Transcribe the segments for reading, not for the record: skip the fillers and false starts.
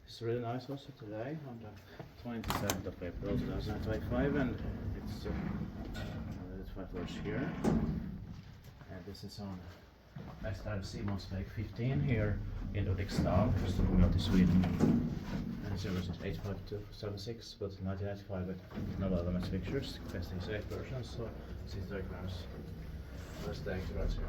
It's really nice also today on the 27th of April 2025, and it's the 5 floors here. And this is on Mäster Simons Lake 15 here in Ulriksdal, just looking out to Sweden. And 085276, but 1995 with no elements fixtures, best safe versions, so 6 diagrams. Let's take it right here.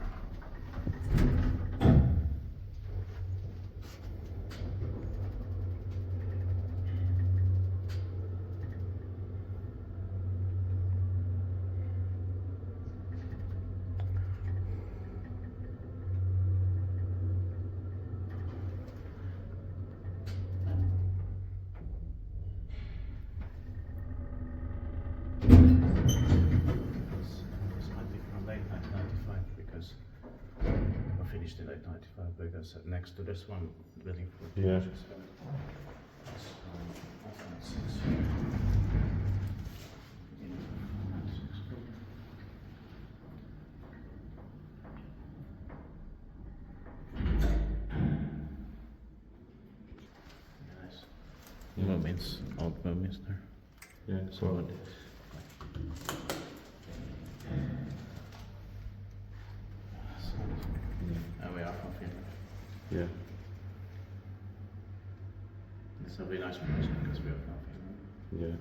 This might be from late 1995 because I finished in late 95 because next to this one building for Yeah. Moments, old moments there. Yeah, so And we are from Finland. yeah. This will be nice for us because we are from Finland. Yeah.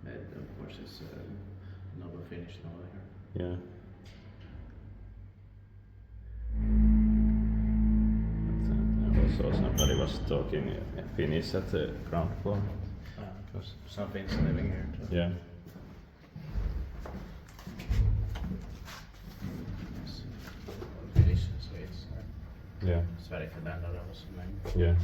And of course it's novel Finnish novel here. Yeah. Also somebody was talking Finnish at the ground floor. Because some Finns living here too. Yeah. Yes. Finnish, Swedes. Yeah. Sverige, Finland, that was the main. Yeah.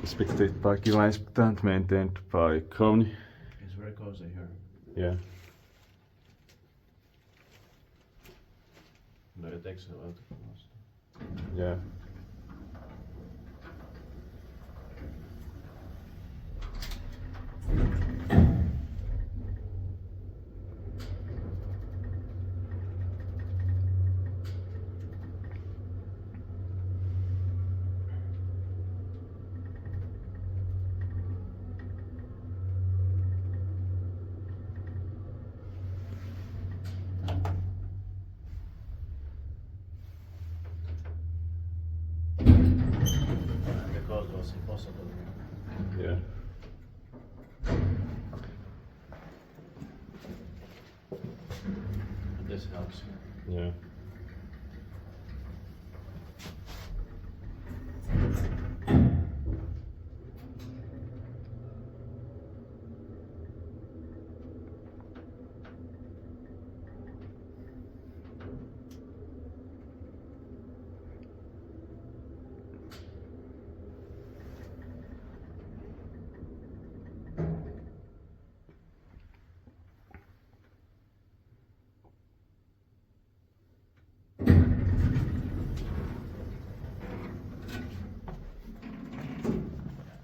Expected parking lifespan maintained by Kone. It's very cozy here. Yeah. But it takes a while to close. Yeah. And the cold was impossible here. Yeah. But this helps here. Yeah.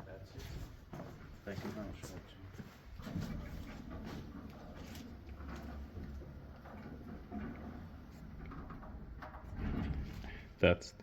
That's it. Thank you very much for watching. That's